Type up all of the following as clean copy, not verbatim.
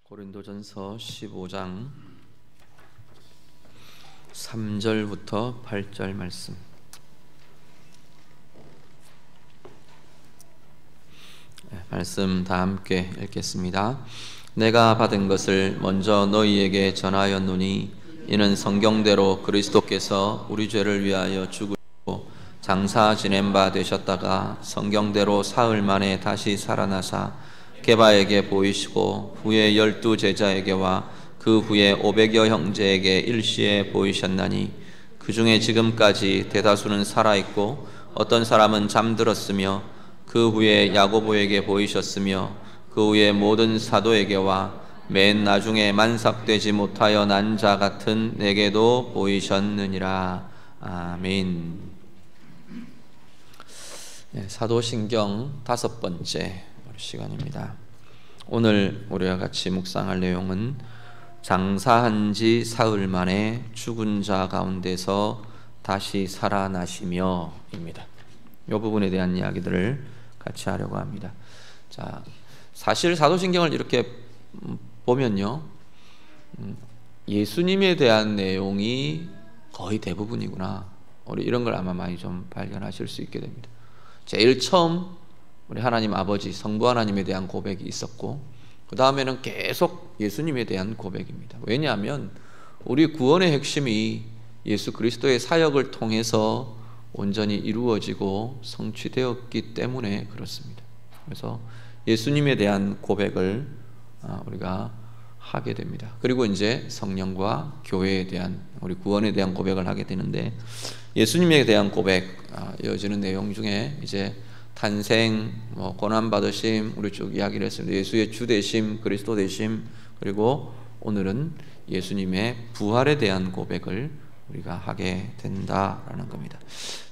고린도전서 15장 3절부터 8절 말씀. 말씀 다 함께 읽겠습니다. 내가 받은 것을 먼저 너희에게 전하였노니 이는 성경대로 그리스도께서 우리 죄를 위하여 죽으시고 장사 지낸 바 되셨다가 성경대로 사흘 만에 다시 살아나사 게바에게 보이시고 후에 12 제자에게와 그 후에 500여 형제에게 일시에 보이셨나니 그 중에 지금까지 대다수는 살아있고 어떤 사람은 잠들었으며 그 후에 야고보에게 보이셨으며 그 후에 모든 사도에게와 맨 나중에 만삭되지 못하여 난 자 같은 내게도 보이셨느니라. 아멘. 사도신경 5번째 시간입니다. 오늘 우리와 같이 묵상할 내용은 장사한 지 사흘 만에 죽은 자 가운데서 다시 살아나시며 입니다. 이 부분에 대한 이야기들을 같이 하려고 합니다. 자, 사실 사도신경을 이렇게 보면요, 예수님에 대한 내용이 거의 대부분이구나, 우리 이런 걸 아마 많이 좀 발견하실 수 있게 됩니다. 제일 처음 우리 하나님 아버지 성부 하나님에 대한 고백이 있었고, 그 다음에는 계속 예수님에 대한 고백입니다. 왜냐하면 우리 구원의 핵심이 예수 그리스도의 사역을 통해서 온전히 이루어지고 성취되었기 때문에 그렇습니다. 그래서 예수님에 대한 고백을 우리가 하게 됩니다. 그리고 이제 성령과 교회에 대한, 우리 구원에 대한 고백을 하게 되는데, 예수님에 대한 고백 이어지는 내용 중에 이제 탄생, 고난 받으심, 우리 쭉 이야기를 했습니다. 예수의 주 되심, 그리스도 되심, 그리고 오늘은 예수님의 부활에 대한 고백을 우리가 하게 된다라는 겁니다.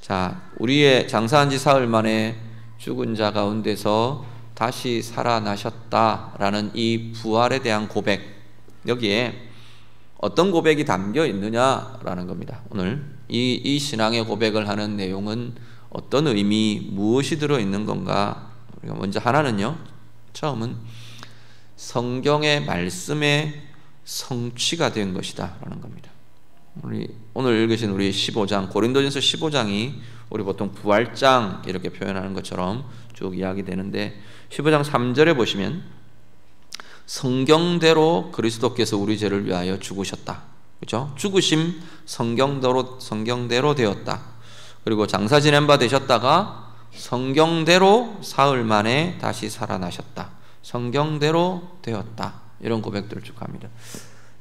자, 우리의 장사한 지 사흘 만에 죽은 자 가운데서 다시 살아나셨다라는 이 부활에 대한 고백, 여기에 어떤 고백이 담겨 있느냐라는 겁니다. 오늘 이 신앙의 고백을 하는 내용은 어떤 의미, 무엇이 들어있는 건가? 우리가 먼저 하나는요, 처음은 성경의 말씀의 성취가 된 것이다 라는 겁니다. 우리 오늘 읽으신 우리 15장, 고린도전서 15장이 우리 보통 부활장 이렇게 표현하는 것처럼 쭉 이야기되는데, 15장 3절에 보시면 성경대로 그리스도께서 우리 죄를 위하여 죽으셨다, 그렇죠? 죽으심 성경대로 되었다. 그리고 장사 지낸 바 되셨다가 성경대로 사흘 만에 다시 살아나셨다, 성경대로 되었다, 이런 고백들을 쭉 합니다.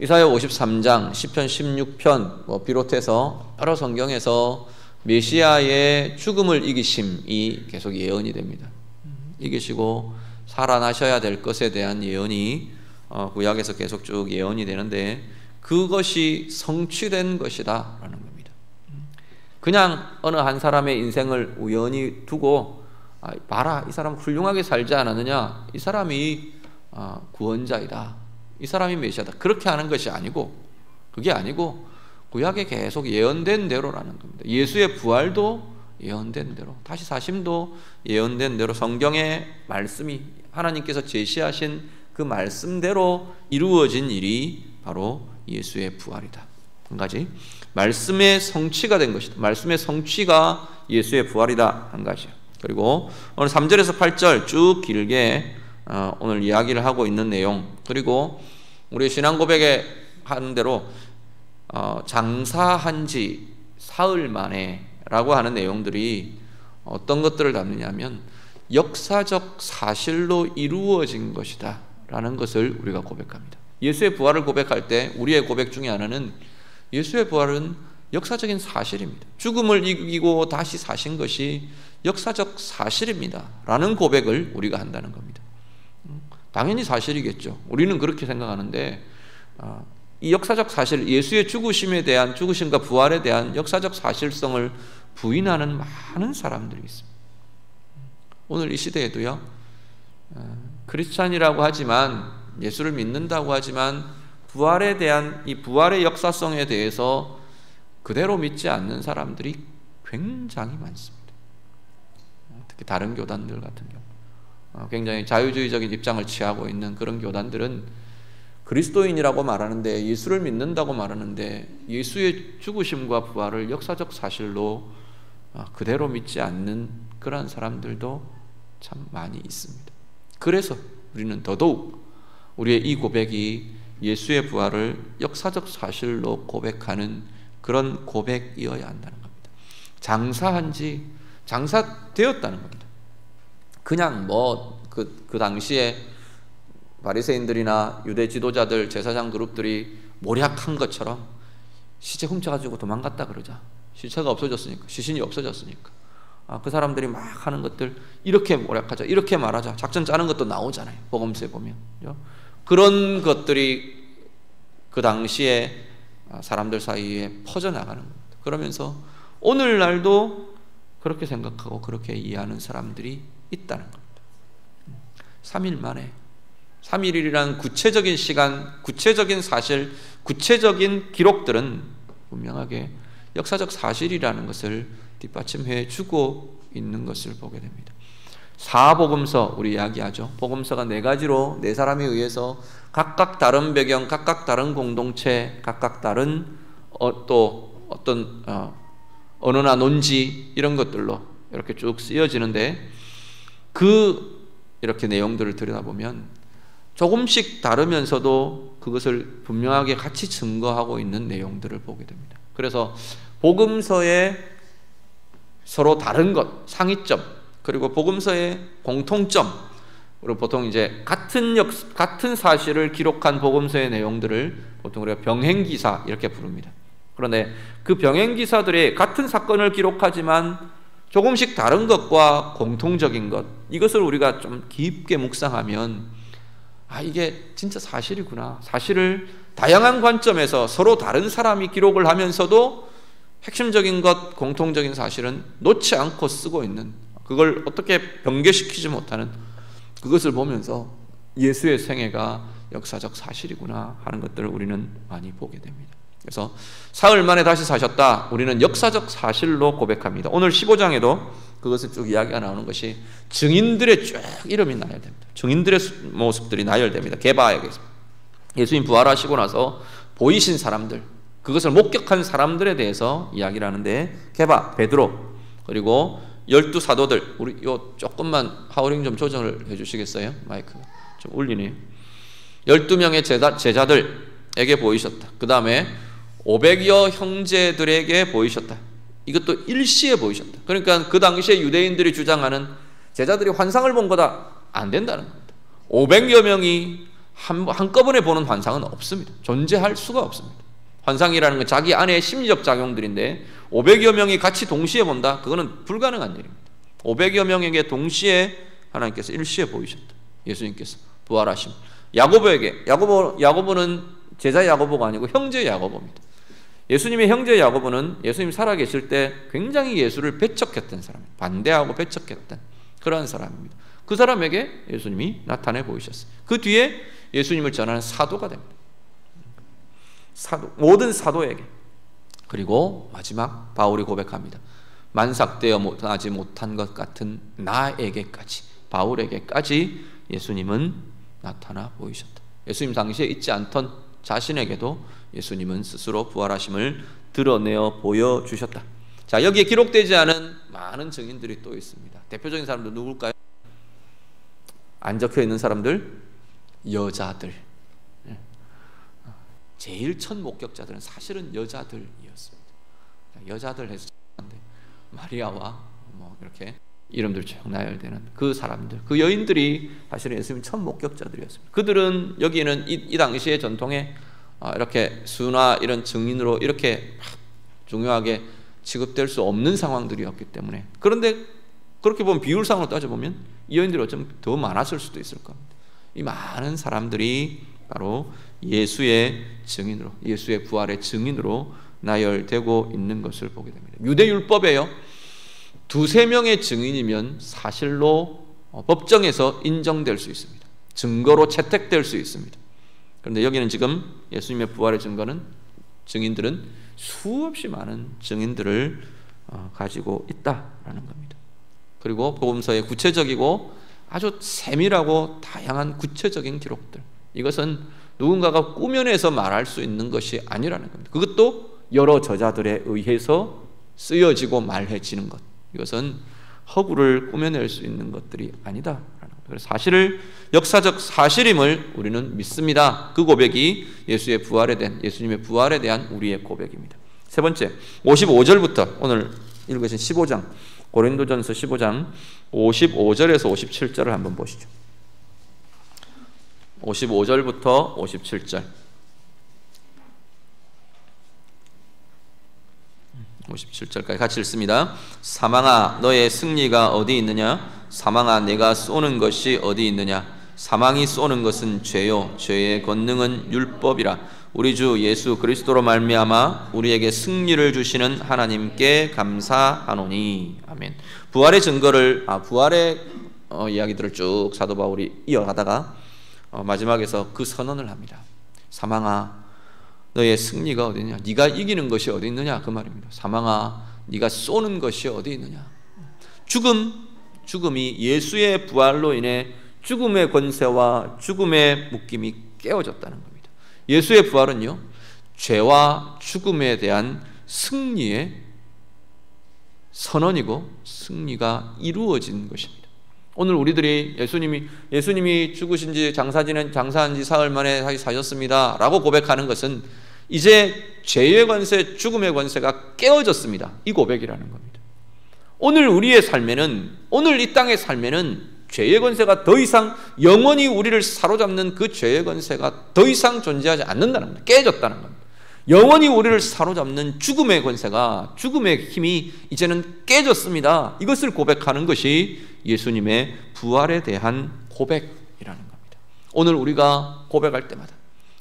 이사야 53장, 시편 16편 비롯해서 여러 성경에서 메시아의 죽음을 이기심이 계속 예언이 됩니다. 이기시고 살아나셔야 될 것에 대한 예언이 구약에서 계속 쭉 예언이 되는데, 그것이 성취된 것이다 라는 겁니다. 그냥 어느 한 사람의 인생을 우연히 두고 봐라, 이 사람 훌륭하게 살지 않았느냐, 이 사람이 구원자이다, 이 사람이 메시아다, 그렇게 하는 것이 아니고, 그게 아니고 구약에 계속 예언된 대로라는 겁니다. 예수의 부활도 예언된 대로, 다시 사심도 예언된 대로, 성경의 말씀이 하나님께서 제시하신 그 말씀대로 이루어진 일이 바로 예수의 부활이다. 한 가지, 말씀의 성취가 된 것이다. 말씀의 성취가 예수의 부활이다. 한 가지. 그리고 오늘 3절에서 8절 쭉 길게 오늘 이야기를 하고 있는 내용, 그리고 우리 신앙 고백에 하는 대로 장사한 지 사흘 만에 라고 하는 내용들이 어떤 것들을 담느냐면 역사적 사실로 이루어진 것이다 라는 것을 우리가 고백합니다. 예수의 부활을 고백할 때 우리의 고백 중에 하나는 예수의 부활은 역사적인 사실입니다. 죽음을 이기고 다시 사신 것이 역사적 사실입니다 라는 고백을 우리가 한다는 겁니다. 당연히 사실이겠죠. 우리는 그렇게 생각하는데, 이 역사적 사실, 예수의 죽으심에 대한, 죽으심과 부활에 대한 역사적 사실성을 부인하는 많은 사람들이 있습니다. 오늘 이 시대에도요, 크리스찬이라고 하지만, 예수를 믿는다고 하지만 부활에 대한, 이 부활의 역사성에 대해서 그대로 믿지 않는 사람들이 굉장히 많습니다. 특히 다른 교단들 같은 경우 굉장히 자유주의적인 입장을 취하고 있는 그런 교단들은 그리스도인이라고 말하는데, 예수를 믿는다고 말하는데 예수의 죽으심과 부활을 역사적 사실로 그대로 믿지 않는 그러한 사람들도 참 많이 있습니다. 그래서 우리는 더더욱 우리의 이 고백이 예수의 부활을 역사적 사실로 고백하는 그런 고백이어야 한다는 겁니다. 장사되었다는 겁니다. 그냥 그 당시에 바리새인들이나 유대 지도자들, 제사장 그룹들이 모략한 것처럼 시체 훔쳐가지고 도망갔다 그러자. 시체가 없어졌으니까, 시신이 없어졌으니까 그 사람들이 막 하는 것들, 이렇게 모략하자, 이렇게 말하자, 작전 짜는 것도 나오잖아요. 복음서에 보면. 그런 것들이 그 당시에 사람들 사이에 퍼져나가는 겁니다. 그러면서 오늘날도 그렇게 생각하고 그렇게 이해하는 사람들이 있다는 겁니다. 3일 만에, 3일이란 구체적인 시간, 구체적인 사실, 구체적인 기록들은 분명하게 역사적 사실이라는 것을 뒷받침해 주고 있는 것을 보게 됩니다. 사복음서, 우리 이야기하죠. 복음서가 4가지로 4사람에 의해서 각각 다른 배경, 각각 다른 공동체, 각각 다른 또 어떤 언어나 논지 이런 것들로 이렇게 쭉 쓰여지는데, 이렇게 내용들을 들여다보면 조금씩 다르면서도 그것을 분명하게 같이 증거하고 있는 내용들을 보게 됩니다. 그래서 복음서의 서로 다른 것, 상이점, 그리고 복음서의 공통점, 그리고 보통 이제 같은 사실을 기록한 복음서의 내용들을 보통 우리가 병행기사 이렇게 부릅니다. 그런데 그 병행기사들이 같은 사건을 기록하지만 조금씩 다른 것과 공통적인 것, 이것을 우리가 좀 깊게 묵상하면 이게 진짜 사실이구나. 사실을 다양한 관점에서 서로 다른 사람이 기록을 하면서도 핵심적인 것, 공통적인 사실은 놓지 않고 쓰고 있는, 그걸 어떻게 변개시키지 못하는 그것을 보면서 예수의 생애가 역사적 사실이구나 하는 것들을 우리는 많이 보게 됩니다. 그래서 사흘 만에 다시 사셨다, 우리는 역사적 사실로 고백합니다. 오늘 15장에도 그것을 쭉 이야기가 나오는 것이 증인들의 쭉 이름이 나열됩니다. 증인들의 모습들이 나열됩니다. 게바에게서 예수님 부활하시고 나서 보이신 사람들, 그것을 목격한 사람들에 대해서 이야기를 하는데, 게바, 베드로, 그리고 12사도들, 우리 조금만 하우링 좀 조정을 해주시겠어요? 마이크가 좀 울리네요. 12명의 제자들에게 보이셨다. 그 다음에 500여 형제들에게 보이셨다. 이것도 일시에 보이셨다. 그러니까 그 당시에 유대인들이 주장하는 제자들이 환상을 본 거다, 안 된다는 겁니다. 500여 명이 한꺼번에 보는 환상은 없습니다. 존재할 수가 없습니다. 환상이라는 건 자기 안에 심리적 작용들인데 500여 명이 같이 동시에 본다? 그거는 불가능한 일입니다. 500여 명에게 동시에 하나님께서 일시에 보이셨다. 예수님께서 부활하심. 야고보는 제자 야고보가 아니고 형제 야고보입니다. 예수님의 형제 야고보는 예수님 살아계실 때 굉장히 예수를 배척했던 사람입니다. 반대하고 배척했던 그런 사람입니다. 그 사람에게 예수님이 나타내 보이셨어요. 그 뒤에 예수님을 전하는 사도가 됩니다. 모든 사도에게. 그리고 마지막 바울이 고백합니다. 만삭되어 하지 못한 것 같은 나에게까지, 바울에게까지 예수님은 나타나 보이셨다. 예수님 당시에 있지 않던 자신에게도 예수님은 스스로 부활하심을 드러내어 보여주셨다. 자, 여기에 기록되지 않은 많은 증인들이 또 있습니다. 대표적인 사람들 누굴까요? 안 적혀 있는 사람들, 여자들. 제일 첫 목격자들은 사실은 여자들이었습니다. 여자들 해서 마리아와 이렇게 이름들 쭉 나열되는 그 사람들, 그 여인들이 사실은 예수님 첫 목격자들이었습니다. 그들은 여기는 이 당시의 전통에 이렇게 수나 이런 증인으로 이렇게 중요하게 취급될 수 없는 상황들이었기 때문에, 그런데 그렇게 보면 비율상으로 따져보면 이 여인들이 어쩌면 더 많았을 수도 있을 겁니다. 이 많은 사람들이 바로 예수의 증인으로, 예수의 부활의 증인으로 나열되고 있는 것을 보게 됩니다. 유대율법에요, 2-3명의 증인이면 사실로 법정에서 인정될 수 있습니다. 증거로 채택될 수 있습니다. 그런데 여기는 지금 예수님의 부활의 증인들은 수없이 많은 증인들을 가지고 있다라는 겁니다. 그리고 복음서의 구체적이고 아주 세밀하고 다양한 구체적인 기록들, 이것은 누군가가 꾸며내서 말할 수 있는 것이 아니라는 겁니다. 그것도 여러 저자들에 의해서 쓰여지고 말해지는 것, 이것은 허구를 꾸며낼 수 있는 것들이 아니다. 그래서 사실을, 역사적 사실임을 우리는 믿습니다. 그 고백이 예수님의 부활에 대한 우리의 고백입니다. 세 번째, 55절부터 오늘 읽으신 15장, 고린도전서 15장 55절에서 57절을 한번 보시죠. 55절부터 57절. 57절까지 같이 읽습니다. 사망아, 너의 승리가 어디 있느냐? 사망아, 내가 쏘는 것이 어디 있느냐? 사망이 쏘는 것은 죄요, 죄의 권능은 율법이라. 우리 주 예수 그리스도로 말미암아 우리에게 승리를 주시는 하나님께 감사하노니. 아멘. 부활의 증거를, 부활의 이야기들을 쭉 사도 바울이 이어가다가 마지막에서 그 선언을 합니다. 사망아, 너의 승리가 어디 있느냐? 네가 이기는 것이 어디 있느냐? 그 말입니다. 사망아, 네가 쏘는 것이 어디 있느냐? 죽음이 예수의 부활로 인해 죽음의 권세와 죽음의 묶임이 깨어졌다는 겁니다. 예수의 부활은요, 죄와 죽음에 대한 승리의 선언이고 승리가 이루어진 것입니다. 오늘 우리들이 예수님이 죽으신 지 장사한 지 사흘 만에 다시 사셨습니다 라고 고백하는 것은 이제 죄의 권세, 죽음의 권세가 깨어졌습니다. 이 고백이라는 겁니다. 오늘 우리의 삶에는, 오늘 이 땅의 삶에는 죄의 권세가 더 이상 영원히 우리를 사로잡는 그 죄의 권세가 더 이상 존재하지 않는다는 겁니다. 깨졌다는 겁니다. 영원히 우리를 사로잡는 죽음의 권세가, 죽음의 힘이 이제는 깨졌습니다. 이것을 고백하는 것이 예수님의 부활에 대한 고백이라는 겁니다. 오늘 우리가 고백할 때마다,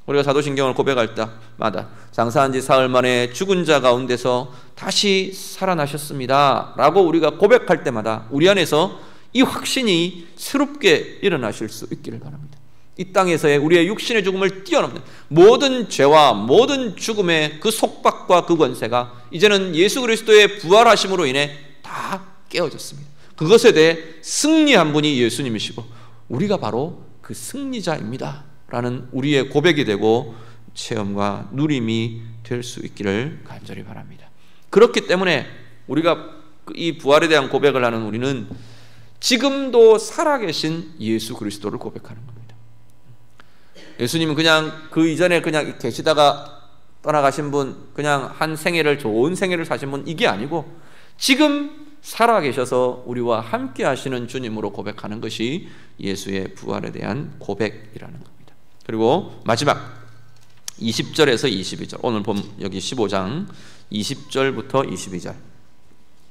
우리가 사도신경을 고백할 때마다 장사한 지 사흘 만에 죽은 자 가운데서 다시 살아나셨습니다 라고 우리가 고백할 때마다 우리 안에서 이 확신이 새롭게 일어나실 수 있기를 바랍니다. 이 땅에서의 우리의 육신의 죽음을 뛰어넘는 모든 죄와 모든 죽음의 그 속박과 그 권세가 이제는 예수 그리스도의 부활하심으로 인해 다 깨어졌습니다. 그것에 대해 승리한 분이 예수님이시고 우리가 바로 그 승리자입니다 라는 우리의 고백이 되고 체험과 누림이 될 수 있기를 간절히 바랍니다. 그렇기 때문에 우리가 이 부활에 대한 고백을 하는 우리는 지금도 살아계신 예수 그리스도를 고백하는 겁니다. 예수님은 그냥 그 이전에 그냥 계시다가 떠나가신 분, 그냥 한 생애를, 좋은 생애를 사신 분, 이게 아니고 지금 살아계셔서 우리와 함께 하시는 주님으로 고백하는 것이 예수의 부활에 대한 고백이라는 겁니다. 그리고 마지막 20절에서 22절, 오늘 본 여기 15장 20절부터 22절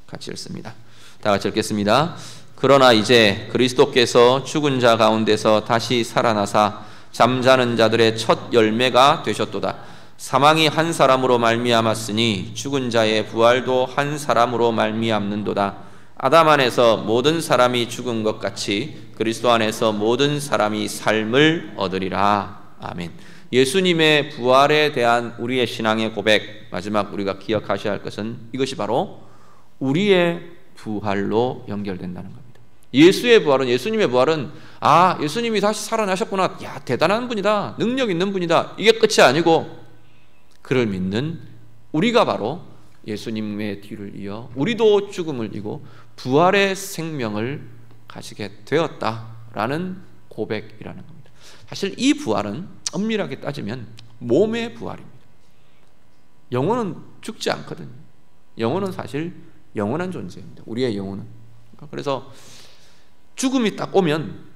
같이 읽습니다. 다 같이 읽겠습니다. 그러나 이제 그리스도께서 죽은 자 가운데서 다시 살아나사 잠자는 자들의 첫 열매가 되셨도다. 사망이 한 사람으로 말미암았으니 죽은 자의 부활도 한 사람으로 말미암는도다. 아담 안에서 모든 사람이 죽은 것 같이 그리스도 안에서 모든 사람이 삶을 얻으리라. 아멘. 예수님의 부활에 대한 우리의 신앙의 고백, 마지막 우리가 기억하셔야 할 것은 이것이 바로 우리의 부활로 연결된다는 겁니다. 예수의 부활은, 예수님의 부활은 예수님이 다시 살아나셨구나, 야 대단한 분이다, 능력 있는 분이다, 이게 끝이 아니고 그를 믿는 우리가 바로 예수님의 뒤를 이어 우리도 죽음을 이고 부활의 생명을 가지게 되었다라는 고백이라는 겁니다. 사실 이 부활은 엄밀하게 따지면 몸의 부활입니다. 영혼은 죽지 않거든요. 영혼은 사실 영원한 존재입니다. 우리의 영혼은. 그래서 죽음이 딱 오면,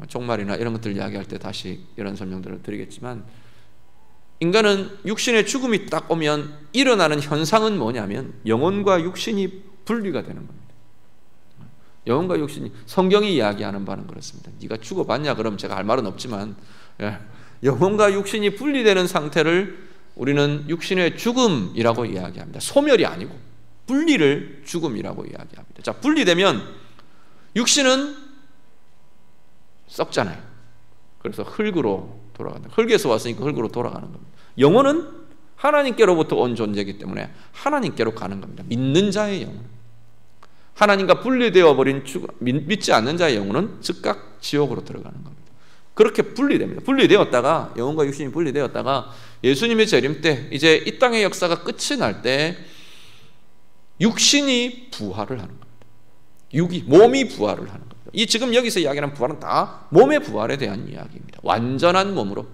종말이나 이런 것들 이야기할 때 다시 이런 설명들을 드리겠지만, 인간은 육신의 죽음이 딱 오면 일어나는 현상은 뭐냐면 영혼과 육신이 분리가 되는 겁니다. 영혼과 육신이, 성경이 이야기하는 바는 그렇습니다. 네가 죽어봤냐? 그럼 제가 할 말은 없지만 영혼과 육신이 분리되는 상태를 우리는 육신의 죽음이라고 이야기합니다. 소멸이 아니고 분리를 죽음이라고 이야기합니다. 자, 분리되면 육신은 썩잖아요. 그래서 흙으로 돌아간다. 흙에서 왔으니까 흙으로 돌아가는 겁니다. 영혼은 하나님께로부터 온 존재이기 때문에 하나님께로 가는 겁니다. 믿는 자의 영혼, 하나님과 분리되어 버린 믿지 않는 자의 영혼은 즉각 지옥으로 들어가는 겁니다. 그렇게 분리됩니다. 분리되었다가, 영혼과 육신이 분리되었다가 예수님의 재림 때, 이제 이 땅의 역사가 끝이 날 때 육신이 부활을 하는 겁니다. 몸이 부활을 하는 겁니다. 이 지금 여기서 이야기하는 부활은 다 몸의 부활에 대한 이야기입니다. 완전한 몸으로,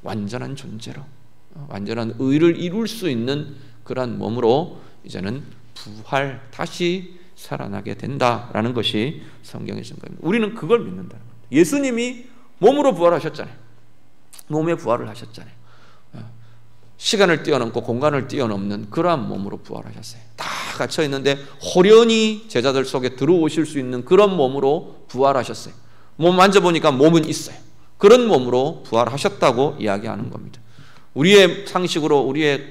완전한 존재로, 완전한 의를 이룰 수 있는 그러한 몸으로 이제는 부활, 다시 살아나게 된다라는 것이 성경의 증거입니다. 우리는 그걸 믿는다는 겁니다. 예수님이 몸으로 부활하셨잖아요. 몸의 부활을 하셨잖아요. 시간을 뛰어넘고 공간을 뛰어넘는 그러한 몸으로 부활하셨어요. 다 갇혀 있는데 호련히 제자들 속에 들어오실 수 있는 그런 몸으로 부활하셨어요. 몸 만져보니까 몸은 있어요. 그런 몸으로 부활하셨다고 이야기하는 겁니다. 우리의 상식으로, 우리의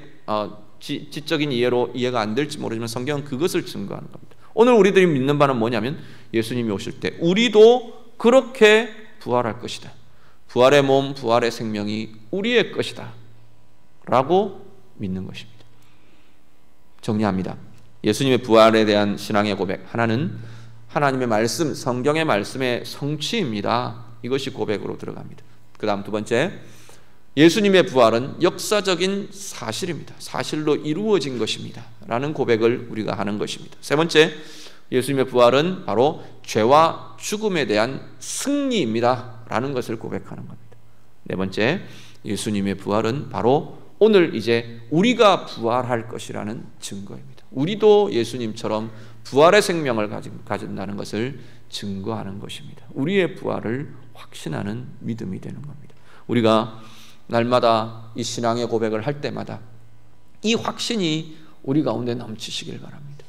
지적인 이해로 이해가 안 될지 모르지만 성경은 그것을 증거하는 겁니다. 오늘 우리들이 믿는 바는 뭐냐면 예수님이 오실 때 우리도 그렇게 부활할 것이다. 부활의 몸, 부활의 생명이 우리의 것이다 라고 믿는 것입니다. 정리합니다. 예수님의 부활에 대한 신앙의 고백, 하나는 하나님의 말씀, 성경의 말씀의 성취입니다. 이것이 고백으로 들어갑니다. 그 다음 두 번째, 예수님의 부활은 역사적인 사실입니다. 사실로 이루어진 것입니다 라는 고백을 우리가 하는 것입니다. 세 번째, 예수님의 부활은 바로 죄와 죽음에 대한 승리입니다 라는 것을 고백하는 겁니다. 네 번째, 예수님의 부활은 바로 오늘 이제 우리가 부활할 것이라는 증거입니다. 우리도 예수님처럼 부활의 생명을 가진다는 것을 증거하는 것입니다. 우리의 부활을 확신하는 믿음이 되는 겁니다. 우리가 날마다 이 신앙의 고백을 할 때마다 이 확신이 우리 가운데 넘치시길 바랍니다.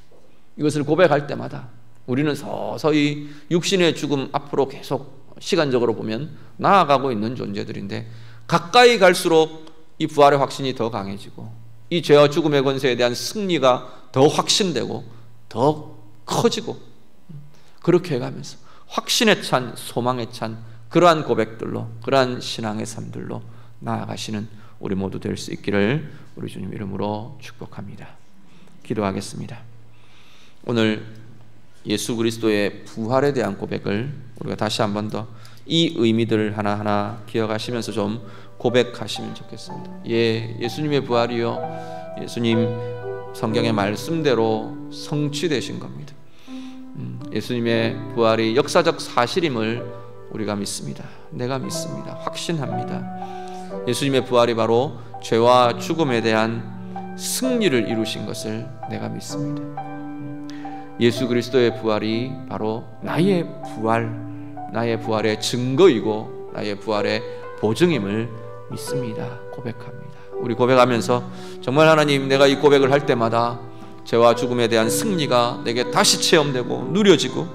이것을 고백할 때마다 우리는 서서히 육신의 죽음 앞으로 계속 시간적으로 보면 나아가고 있는 존재들인데, 가까이 갈수록 이 부활의 확신이 더 강해지고 이 죄와 죽음의 권세에 대한 승리가 더 확신되고 더 커지고, 그렇게 해가면서 확신에 찬, 소망에 찬 그러한 고백들로, 그러한 신앙의 삶들로 나아가시는 우리 모두 될 수 있기를 우리 주님 이름으로 축복합니다. 기도하겠습니다. 오늘 예수 그리스도의 부활에 대한 고백을 우리가 다시 한 번 더 이 의미들을 하나하나 기억하시면서 좀 고백하시면 좋겠습니다. 예수님의 부활이요, 예수님 성경의 말씀대로 성취되신 겁니다. 예수님의 부활이 역사적 사실임을 우리가 믿습니다. 내가 믿습니다. 확신합니다. 예수님의 부활이 바로 죄와 죽음에 대한 승리를 이루신 것을 내가 믿습니다. 예수 그리스도의 부활이 바로 나의 부활의 증거이고 나의 부활의 보증임을 믿습니다. 고백합니다. 우리 고백하면서 정말 하나님, 내가 이 고백을 할 때마다 죄와 죽음에 대한 승리가 내게 다시 체험되고 누려지고,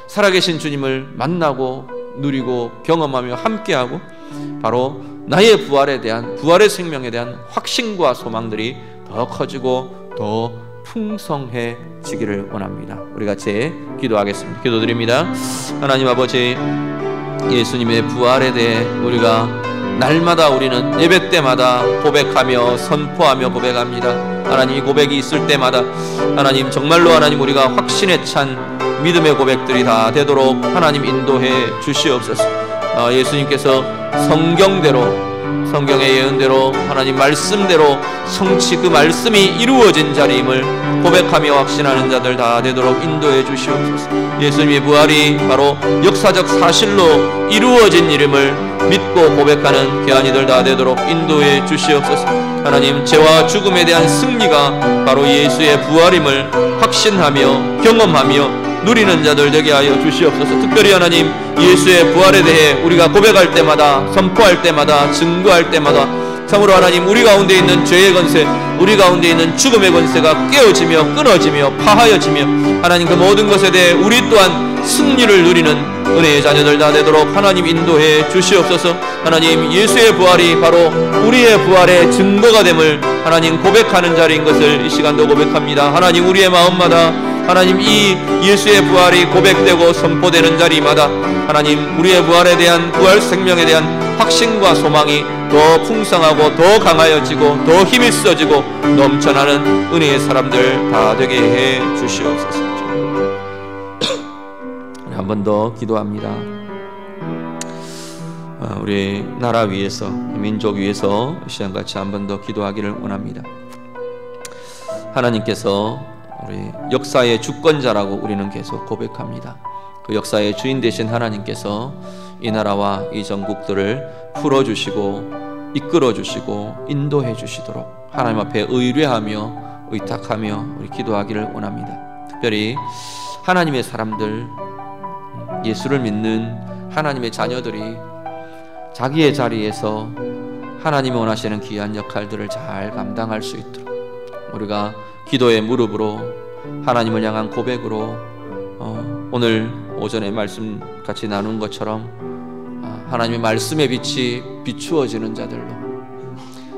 살아계신 주님을 만나고 누리고 경험하며 함께하고, 바로 나의 부활에 대한, 부활의 생명에 대한 확신과 소망들이 더 커지고 더 풍성해지기를 원합니다. 우리 같이 기도하겠습니다. 기도드립니다. 하나님 아버지, 예수님의 부활에 대해 우리가 날마다, 우리는 예배 때마다 고백하며 선포하며 고백합니다. 하나님, 이 고백이 있을 때마다 하나님, 정말로 하나님, 우리가 확신에 찬 믿음의 고백들이 다 되도록 하나님 인도해 주시옵소서. 예수님께서 성경대로, 성경의 예언대로, 하나님 말씀대로 성취, 그 말씀이 이루어진 자리임을 고백하며 확신하는 자들 다 되도록 인도해 주시옵소서. 예수님의 부활이 바로 역사적 사실로 이루어진 일임을 믿고 고백하는 귀한 이들 다 되도록 인도해 주시옵소서. 하나님, 죄와 죽음에 대한 승리가 바로 예수의 부활임을 확신하며 경험하며 누리는 자들 되게 하여 주시옵소서. 특별히 하나님, 예수의 부활에 대해 우리가 고백할 때마다, 선포할 때마다, 증거할 때마다 참으로 하나님, 우리 가운데 있는 죄의 권세, 우리 가운데 있는 죽음의 권세가 깨어지며 끊어지며 파하여지며, 하나님 그 모든 것에 대해 우리 또한 승리를 누리는 은혜의 자녀들 다 되도록 하나님 인도해 주시옵소서. 하나님, 예수의 부활이 바로 우리의 부활의 증거가 됨을 하나님 고백하는 자리인 것을 이 시간도 고백합니다. 하나님, 우리의 마음마다 하나님, 이 예수의 부활이 고백되고 선포되는 자리마다 하나님, 우리의 부활에 대한, 부활 생명에 대한 확신과 소망이 더 풍성하고 더 강하여지고 더 힘이 있어지고 넘쳐나는 은혜의 사람들 다 되게 해 주시옵소서. 한 번 더 기도합니다. 우리 나라 위해서, 민족 위해서 시간같이 한 번 더 기도하기를 원합니다. 하나님께서 우리 역사의 주권자라고 우리는 계속 고백합니다. 그 역사의 주인 되신 하나님께서 이 나라와 이 전국들을 풀어주시고 이끌어주시고 인도해 주시도록 하나님 앞에 의뢰하며 의탁하며 우리 기도하기를 원합니다. 특별히 하나님의 사람들, 예수를 믿는 하나님의 자녀들이 자기의 자리에서 하나님이 원하시는 귀한 역할들을 잘 감당할 수 있도록 우리가 기도의 무릎으로 하나님을 향한 고백으로 오늘 오전에 말씀 같이 나눈 것처럼 하나님의 말씀의 빛이 비추어지는 자들로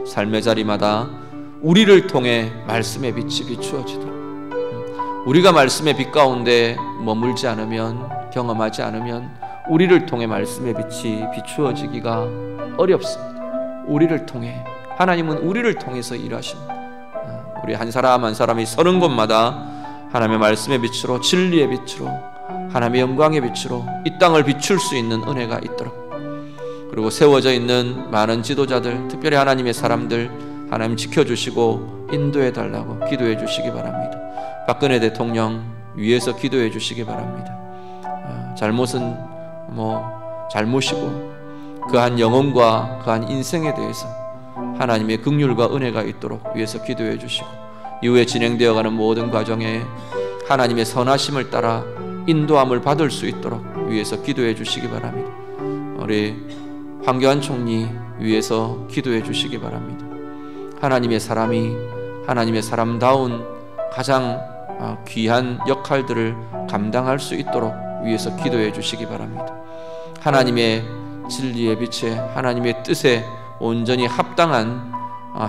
삶의 자리마다 우리를 통해 말씀의 빛이 비추어지도록, 우리가 말씀의 빛 가운데 머물지 않으면, 경험하지 않으면 우리를 통해 말씀의 빛이 비추어지기가 어렵습니다. 우리를 통해, 하나님은 우리를 통해서 일하십니다. 우리 한 사람 한 사람이 서는 곳마다 하나님의 말씀의 빛으로, 진리의 빛으로, 하나님의 영광의 빛으로 이 땅을 비출 수 있는 은혜가 있도록, 그리고 세워져 있는 많은 지도자들, 특별히 하나님의 사람들 하나님 지켜주시고 인도해 달라고 기도해 주시기 바랍니다. 박근혜 대통령 위해서 기도해 주시기 바랍니다. 잘못은 잘못이고 그한 영혼과 그한 인생에 대해서 하나님의 긍휼과 은혜가 있도록 위해서 기도해 주시고, 이후에 진행되어가는 모든 과정에 하나님의 선하심을 따라 인도함을 받을 수 있도록 위해서 기도해 주시기 바랍니다. 우리 황교안 총리 위해서 기도해 주시기 바랍니다. 하나님의 사람이 하나님의 사람다운 가장 귀한 역할들을 감당할 수 있도록 위해서 기도해 주시기 바랍니다. 하나님의 진리의 빛에, 하나님의 뜻에 온전히 합당한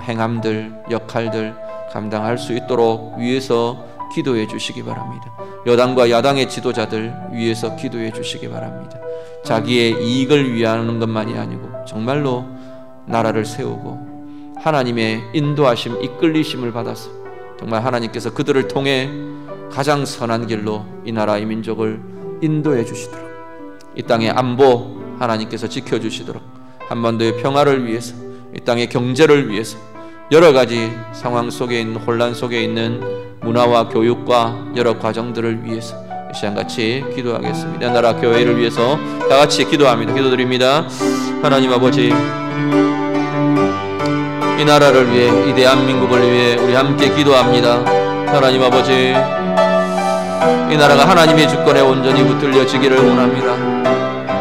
행함들, 역할들 감당할 수 있도록 위해서 기도해 주시기 바랍니다. 여당과 야당의 지도자들 위해서 기도해 주시기 바랍니다. 자기의 이익을 위하는 것만이 아니고 정말로 나라를 세우고 하나님의 인도하심, 이끌리심을 받아서 정말 하나님께서 그들을 통해 가장 선한 길로 이 나라, 이 민족을 인도해 주시도록, 이 땅의 안보 하나님께서 지켜주시도록, 한반도의 평화를 위해서, 이 땅의 경제를 위해서, 여러 가지 상황 속에 있는, 혼란 속에 있는 문화와 교육과 여러 과정들을 위해서 이 시간같이 기도하겠습니다. 나라 교회를 위해서 다 같이 기도합니다. 기도드립니다. 하나님 아버지, 이 나라를 위해, 이 대한민국을 위해 우리 함께 기도합니다. 하나님 아버지, 이 나라가 하나님의 주권에 온전히 붙들려지기를 원합니다.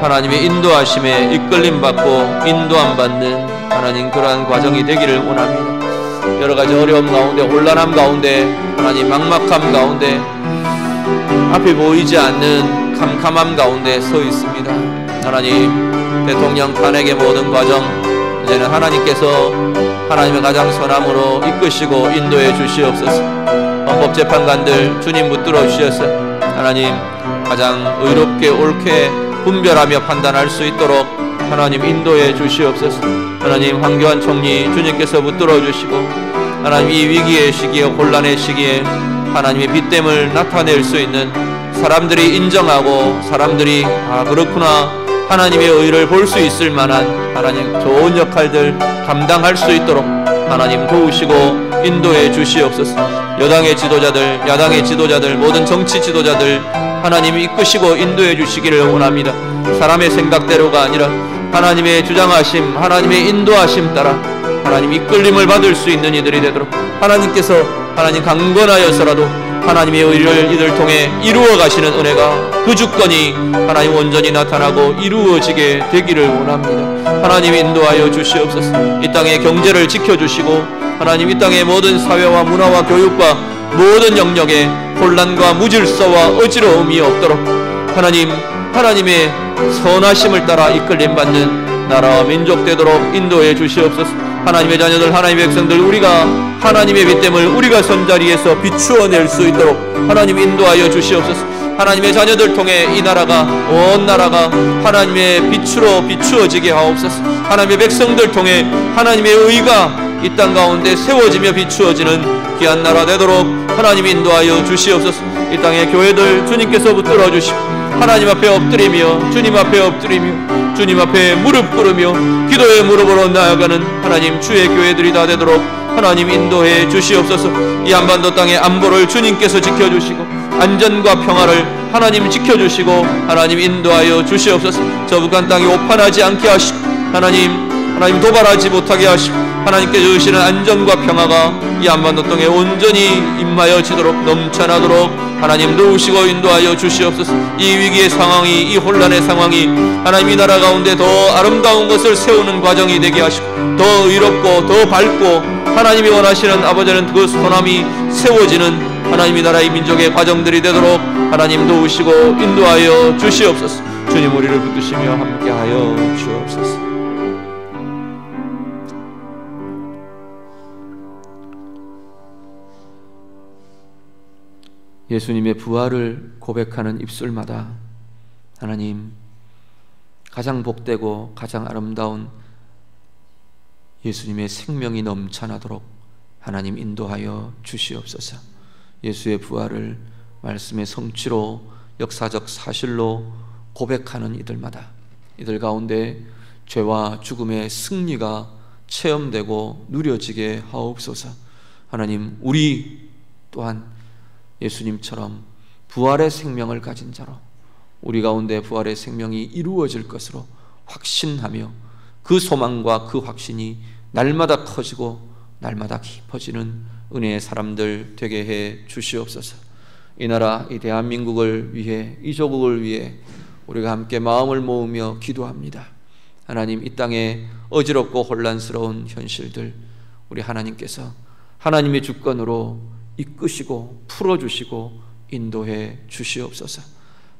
하나님의 인도하심에 이끌림 받고 인도함 받는 하나님 그러한 과정이 되기를 원합니다. 여러 가지 어려움 가운데, 혼란함 가운데, 하나님 막막함 가운데, 앞이 보이지 않는 캄캄함 가운데 서 있습니다. 하나님, 대통령 탄핵의 모든 과정 이제는 하나님께서 하나님의 가장 선함으로 이끄시고 인도해 주시옵소서. 헌법재판관들 주님 붙들어 주셔서 하나님 가장 의롭게 옳게 분별하며 판단할 수 있도록 하나님 인도해 주시옵소서. 하나님 황교안 총리 주님께서 붙들어 주시고 하나님 이 위기의 시기에, 혼란의 시기에 하나님의 빛됨을 나타낼 수 있는 사람들이 인정하고 사람들이 그렇구나 하나님의 의를 볼 수 있을 만한 하나님 좋은 역할들 감당할 수 있도록 하나님 도우시고 인도해 주시옵소서. 여당의 지도자들, 야당의 지도자들, 모든 정치 지도자들 하나님 이끄시고 인도해 주시기를 원합니다. 사람의 생각대로가 아니라 하나님의 주장하심, 하나님의 인도하심 따라 하나님 이끌림을 받을 수 있는 이들이 되도록 하나님께서 하나님 강권하여서라도 하나님의 의를 이들 통해 이루어 가시는 은혜가, 그 주권이 하나님 온전히 나타나고 이루어지게 되기를 원합니다. 하나님 인도하여 주시옵소서. 이 땅의 경제를 지켜주시고 하나님 이 땅의 모든 사회와 문화와 교육과 모든 영역에 혼란과 무질서와 어지러움이 없도록 하나님, 하나님의 선하심을 따라 이끌림 받는 나라와 민족 되도록 인도해 주시옵소서. 하나님의 자녀들, 하나님의 백성들, 우리가 하나님의 빛됨을 우리가 선자리에서 비추어낼 수 있도록 하나님 인도하여 주시옵소서. 하나님의 자녀들 통해 이 나라가, 온 나라가 하나님의 빛으로 비추어지게 하옵소서. 하나님의 백성들 통해 하나님의 의가 이 땅 가운데 세워지며 비추어지는 귀한 나라 되도록 하나님 인도하여 주시옵소서. 이 땅의 교회들 주님께서 붙들어 주시고 하나님 앞에 엎드리며, 주님 앞에 엎드리며 주님 앞에 무릎 꿇으며 기도의 무릎으로 나아가는 하나님 주의 교회들이 다 되도록 하나님 인도해 주시옵소서. 이 한반도 땅의 안보를 주님께서 지켜주시고 안전과 평화를 하나님 지켜주시고 하나님 인도하여 주시옵소서. 저 북한 땅이 오판하지 않게 하시고 하나님 도발하지 못하게 하시고 하나님께서 주시는 안전과 평화가 이 한반도 땅에 온전히 임하여지도록 넘쳐나도록 하나님 도우시고 인도하여 주시옵소서. 이 위기의 상황이, 이 혼란의 상황이 하나님 이 나라 가운데 더 아름다운 것을 세우는 과정이 되게 하시고 더 의롭고 더 밝고 하나님이 원하시는 아버지는 그 소남이 세워지는 하나님 이 나라의 민족의 과정들이 되도록 하나님 도우시고 인도하여 주시옵소서. 주님 우리를 붙드시며 함께하여 주옵소서. 예수님의 부활을 고백하는 입술마다 하나님 가장 복되고 가장 아름다운 예수님의 생명이 넘쳐나도록 하나님 인도하여 주시옵소서. 예수의 부활을 말씀의 성취로 역사적 사실로 고백하는 이들마다 이들 가운데 죄와 죽음의 승리가 체험되고 누려지게 하옵소서. 하나님 우리 또한 예수님처럼 부활의 생명을 가진 자로 우리 가운데 부활의 생명이 이루어질 것으로 확신하며 그 소망과 그 확신이 날마다 커지고 날마다 깊어지는 은혜의 사람들 되게 해 주시옵소서. 이 나라, 이 대한민국을 위해, 이 조국을 위해 우리가 함께 마음을 모으며 기도합니다. 하나님 이 땅에 어지럽고 혼란스러운 현실들 우리 하나님께서 하나님의 주권으로 이끄시고 풀어주시고 인도해 주시옵소서.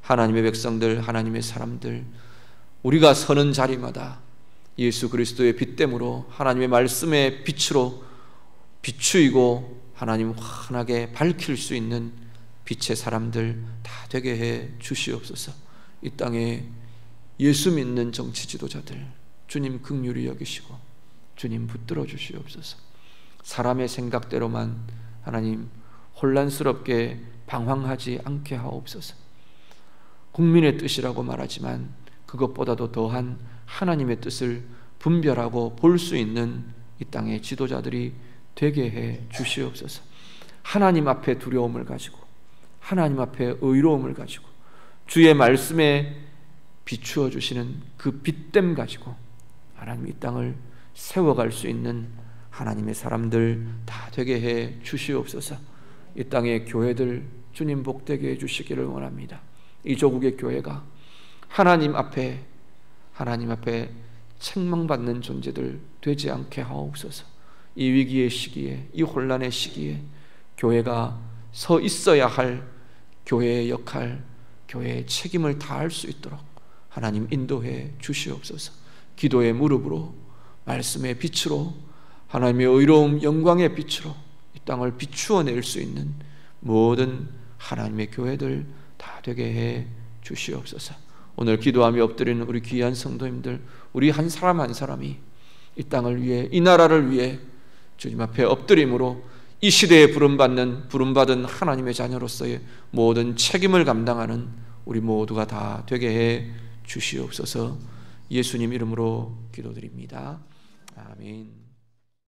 하나님의 백성들, 하나님의 사람들 우리가 서는 자리마다 예수 그리스도의 빛됨으로 하나님의 말씀의 빛으로 비추이고 하나님 환하게 밝힐 수 있는 빛의 사람들 다 되게 해 주시옵소서. 이 땅에 예수 믿는 정치 지도자들 주님 긍휼히 여기시고 주님 붙들어 주시옵소서. 사람의 생각대로만 하나님 혼란스럽게 방황하지 않게 하옵소서. 국민의 뜻이라고 말하지만 그것보다도 더한 하나님의 뜻을 분별하고 볼 수 있는 이 땅의 지도자들이 되게 해 주시옵소서. 하나님 앞에 두려움을 가지고 하나님 앞에 의로움을 가지고 주의 말씀에 비추어 주시는 그 빛됨 가지고 하나님 이 땅을 세워갈 수 있는 하나님의 사람들 다 되게 해 주시옵소서. 이 땅의 교회들 주님 복되게 해 주시기를 원합니다. 이 조국의 교회가 하나님 앞에 책망받는 존재들 되지 않게 하옵소서. 이 위기의 시기에, 이 혼란의 시기에 교회가 서 있어야 할 교회의 역할, 교회의 책임을 다할 수 있도록 하나님 인도해 주시옵소서. 기도의 무릎으로 말씀의 빛으로 하나님의 의로움 영광의 빛으로 이 땅을 비추어낼 수 있는 모든 하나님의 교회들 다 되게 해 주시옵소서. 오늘 기도하며 엎드리는 우리 귀한 성도님들 우리 한 사람 한 사람이 이 땅을 위해 이 나라를 위해 주님 앞에 엎드림으로 이 시대에 부름받은 하나님의 자녀로서의 모든 책임을 감당하는 우리 모두가 다 되게 해 주시옵소서. 예수님 이름으로 기도드립니다. 아멘.